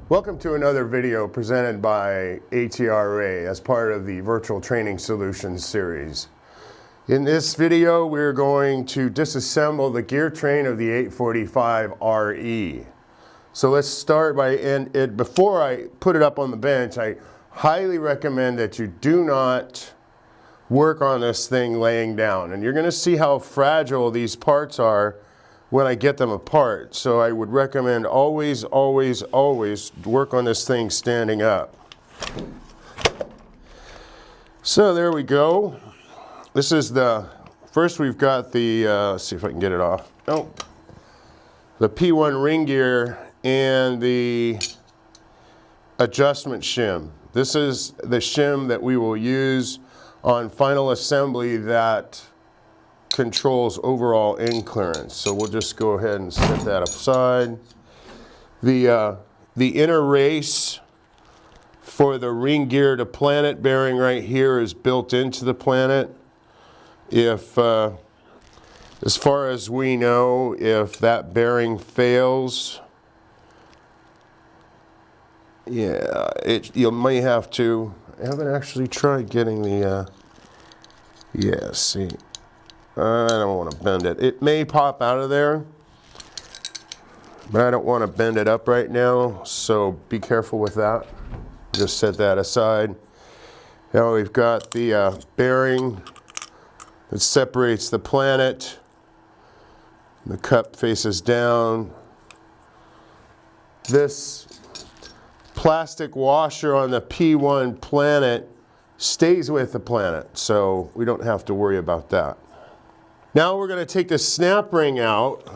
Welcome to another video presented by ATRA as part of the Virtual Training Solutions series. In this video, we're going to disassemble the gear train of the 845 RE. So let's start by, before I put it up on the bench, I highly recommend that you do not work on this thing laying down. And you're going to see how fragile these parts are when I get them apart. So I would recommend always work on this thing standing up. So there we go. This is first we've got the, let's see if I can get it off. Oh, the P1 ring gear and the adjustment shim. This is the shim that we will use on final assembly that controls overall in clearance. So we'll just go ahead and set that aside. The inner race for the ring gear to planet bearing right here is built into the planet. If as far as we know, if that bearing fails, yeah, you may have to. I haven't actually tried getting the yeah, see, I don't want to bend it. It may pop out of there, but I don't want to bend it up right now, so be careful with that. Just set that aside. Now we've got the bearing that separates the planet. The cup faces down. This plastic washer on the P1 planet stays with the planet, so we don't have to worry about that. Now we're going to take the snap ring out.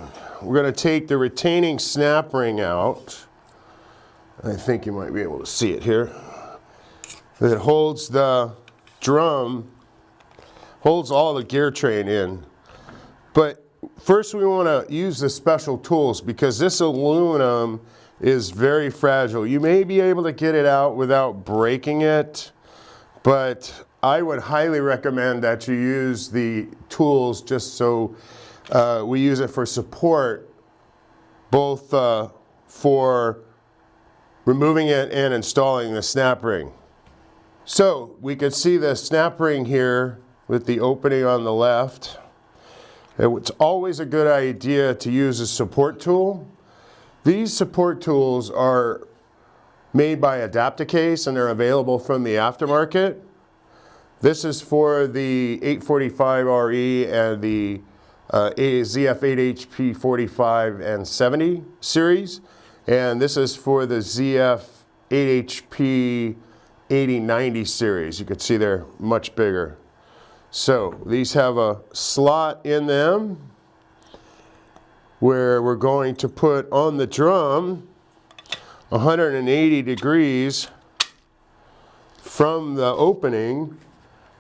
We're going to take the retaining snap ring out. I think you might be able to see it here. It holds the drum, holds all the gear train in. But first we want to use the special tools because this aluminum is very fragile. You may be able to get it out without breaking it, but I would highly recommend that you use the tools just so we use it for support, both for removing it and installing the snap ring. So we can see the snap ring here with the opening on the left. It's always a good idea to use a support tool. These support tools are made by Adaptacase and they're available from the aftermarket. This is for the 845 RE and the ZF8HP 45 and 70 series. And this is for the ZF8HP 8090 series. You can see they're much bigger. So these have a slot in them where we're going to put on the drum 180 degrees from the opening.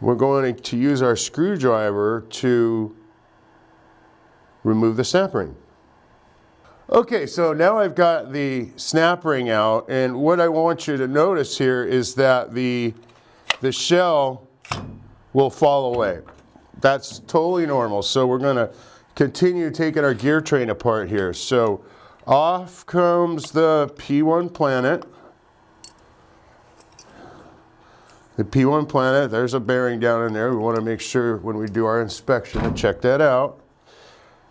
We're going to use our screwdriver to remove the snap ring. Okay, so now I've got the snap ring out, and what I want you to notice here is that the shell will fall away. That's totally normal. So we're going to continue taking our gear train apart here. So off comes the P1 planet. The P1 planet, there's a bearing down in there. We want to make sure when we do our inspection to check that out.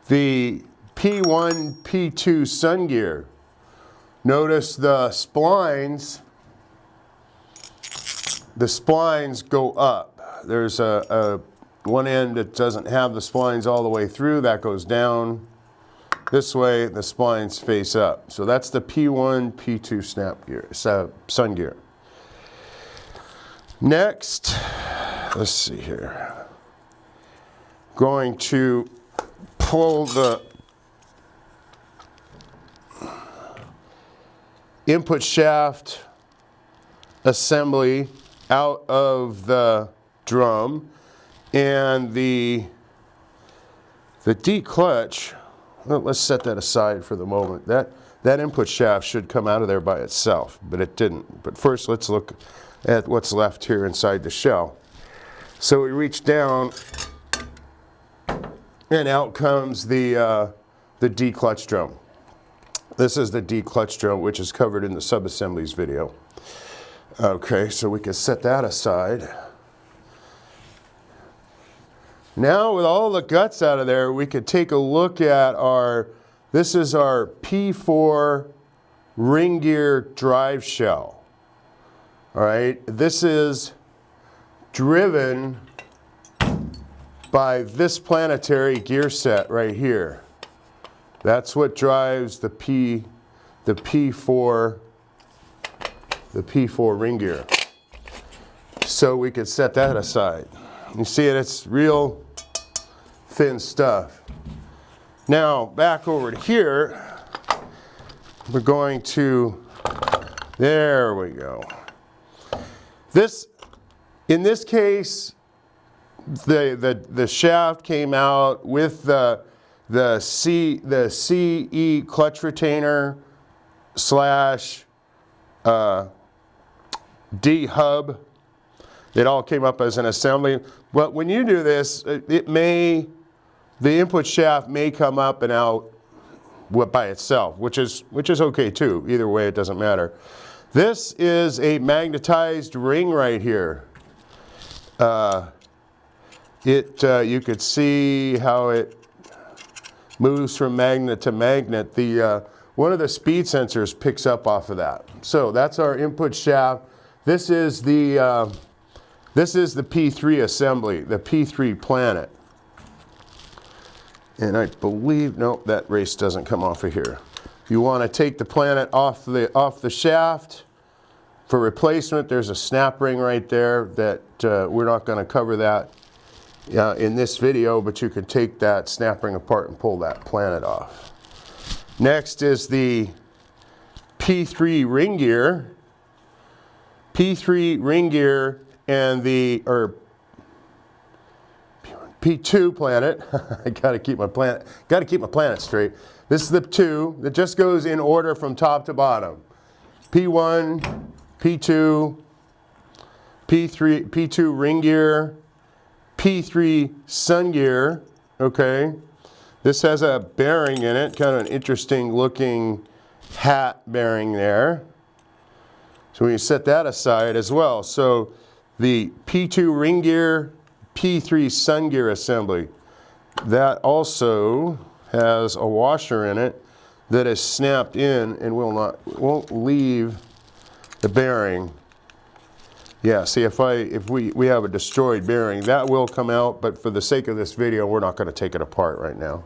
The P1, P2 sun gear. Notice the splines go up. There's one end that doesn't have the splines all the way through, that goes down. This way, the splines face up. So that's the P1, P2 snap gear, sun gear. Next, let's see here. Going to pull the input shaft assembly out of the drum, and the D-clutch, well, let's set that aside for the moment. That input shaft should come out of there by itself, but it didn't. But first let's look at what's left here inside the shell. So we reach down and out comes the D-clutch drum. This is the D clutch drum, which is covered in the sub-assemblies video. Okay, so we can set that aside. Now with all the guts out of there, we could take a look at this is our P4 ring gear drive shell. All right, this is driven by this Planetary gear set right here. That's what drives the P4 ring gear. So we could set that aside. You see it, it's real thin stuff. Now back over to here, we're going to, there we go. In this case, the shaft came out with the CE clutch retainer slash D hub. It all came up as an assembly. But when you do this, the input shaft may come up and out by itself, which is okay too. Either way, it doesn't matter. This is a magnetized ring right here. You could see how it moves from magnet to magnet. One of the speed sensors picks up off of that. So that's our input shaft. This is the P3 assembly, the P3 Planet. And I believe, no, that race doesn't come off of here. You want to take the Planet off the shaft for replacement. There's a snap ring right there that we're not going to cover that in this video, but you can take that snap ring apart and pull that Planet off. Next is the P3 ring gear. P3 ring gear and P2 Planet. I gotta keep my planet straight. This is the 2 that just goes in order from top to bottom. P1, P2, P3, P2 ring gear, P3 sun gear. Okay, this has a bearing in it, kind of an interesting looking hat bearing there. So we set that aside as well. So the P2 ring gear, P3 sun gear assembly, that also has a washer in it that is snapped in and won't leave the bearing. Yeah, see, if we have a destroyed bearing, that will come out, but for the sake of this video, we're not going to take it apart right now.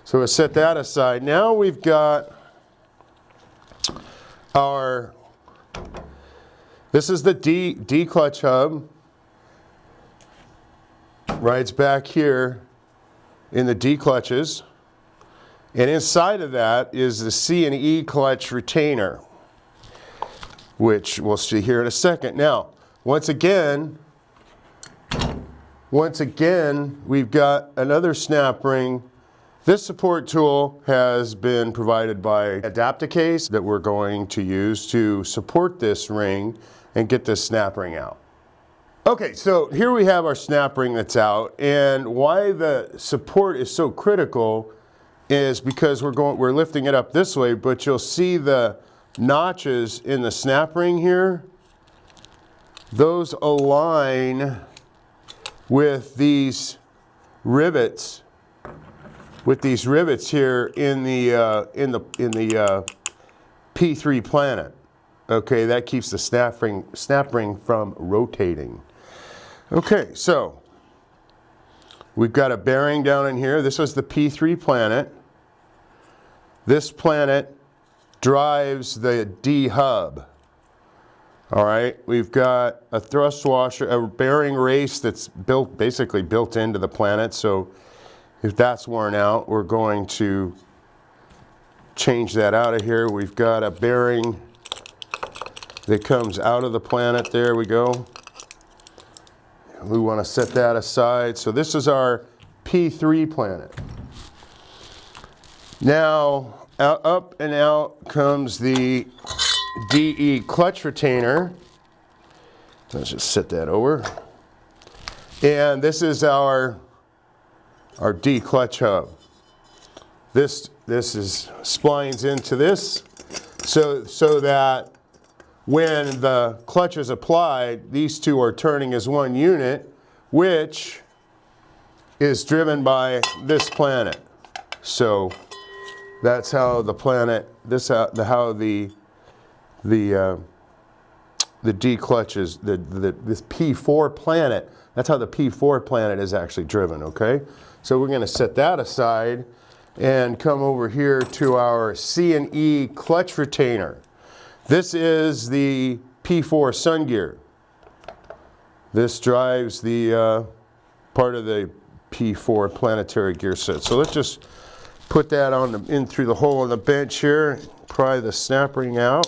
So we'll set that aside. Now we've got this is the D clutch hub. Rides back here in the D clutches. And inside of that is the C and E clutch retainer, which we'll see here in a second. Now, once again, we've got another snap ring. This support tool has been provided by Adaptacase that we're going to use to support this ring and get this snap ring out. Okay, so here we have our snap ring that's out, and why the support is so critical is because we're lifting it up this way, but you'll see the notches in the snap ring here. Those align with these rivets. With these rivets here in the P3 Planet. Okay, that keeps the snap ring from rotating. Okay, so we've got a bearing down in here. This is the P3 Planet. This Planet drives the D hub. All right, we've got a thrust washer, a bearing race that's basically built into the Planet. So if that's worn out, we're going to change that out of here. We've got a bearing that comes out of the Planet. There we go. We want to set that aside. So this is our P3 Planet. Now, up and out comes the DE clutch retainer. Let's just set that over. And this is our D clutch hub. This this is splines into this, so that when the clutch is applied, these two are turning as one unit, which is driven by this planet. So that's how the planet, how the D clutch is, this P4 planet, that's how the P4 planet is actually driven, okay? So we're going to set that aside and come over here to our C&E clutch retainer. This is the P4 sun gear. This drives the part of the P4 planetary gear set. So let's just put that on in through the hole in the bench here, pry the snap ring out.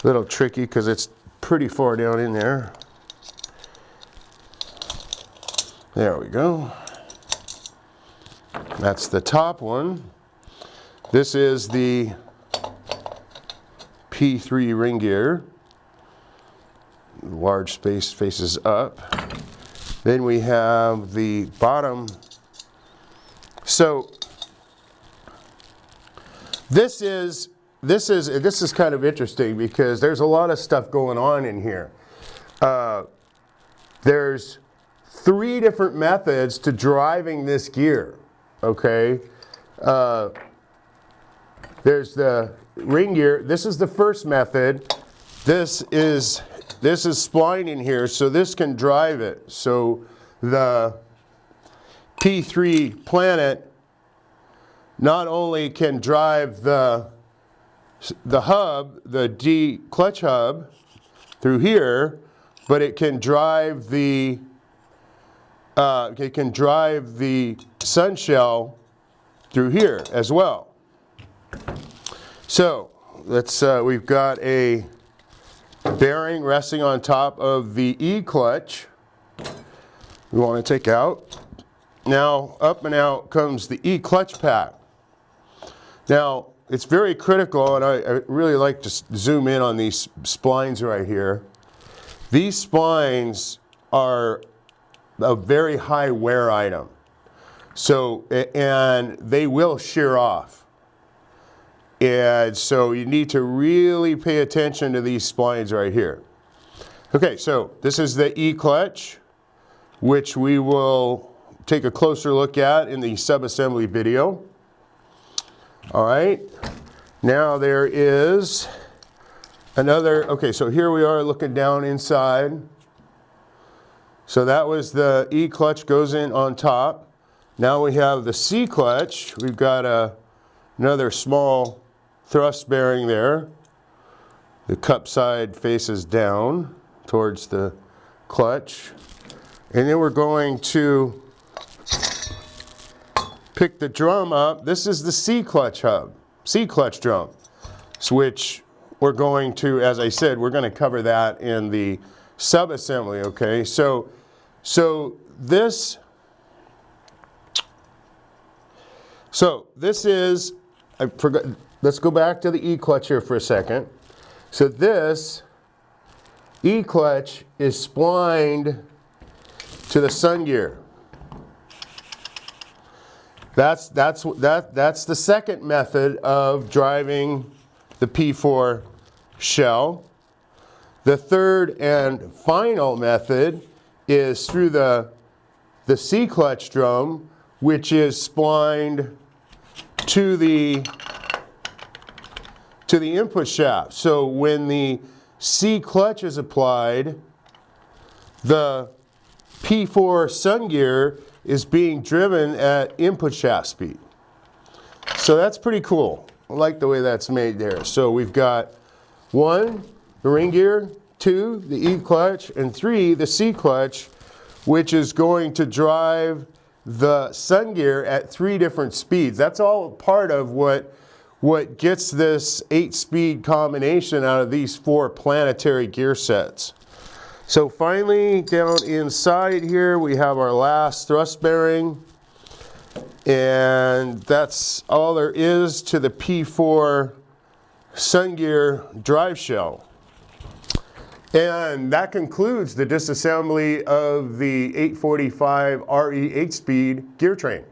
A little tricky because it's pretty far down in there. There we go. That's the top one. This is the P3 ring gear. Large space faces up. Then we have the bottom. So this is kind of interesting because there's a lot of stuff going on in here. There's 3 different methods to driving this gear, okay? There's the ring gear. This is the first method. This is spline in here, so this can drive it. So the P3 planet not only can drive the hub, the D clutch hub through here, but it can drive the sun shell through here as well. So let's we've got a bearing resting on top of the E clutch we want to take out. Now up and out comes the E clutch pack. Now it's very critical, and I really like to zoom in on these splines right here. These splines are a very high wear item. So, and they will shear off. And so you need to really pay attention to these splines right here. Okay, so this is the E clutch, which we will take a closer look at in the sub-assembly video. All right, now there is another, okay, so here we are looking down inside. So that was the E clutch goes in on top. Now we have the C clutch. We've got another small thrust bearing there. The cup side faces down towards the clutch. And then we're going to pick the drum up. This is the C clutch hub, C clutch drum, which we're going to, as I said, we're going to cover that in the sub-assembly, okay? So this is, I forgot, let's go back to the E clutch here for a second. So this E clutch is splined to the sun gear. That's the second method of driving the P4 shell. The third and final method is through the C clutch drum, which is splined to the input shaft. So when the C clutch is applied, the P4 sun gear is being driven at input shaft speed. So that's pretty cool. I like the way that's made there. So we've got 1, the ring gear, 2, the E clutch, and 3, the C clutch, which is going to drive the sun gear at 3 different speeds. That's all part of what gets this 8-speed combination out of these 4 planetary gear sets. So finally, down inside here, we have our last thrust bearing. And that's all there is to the P4 sun gear drive shell. And that concludes the disassembly of the 845 RE 8-speed Geartrain.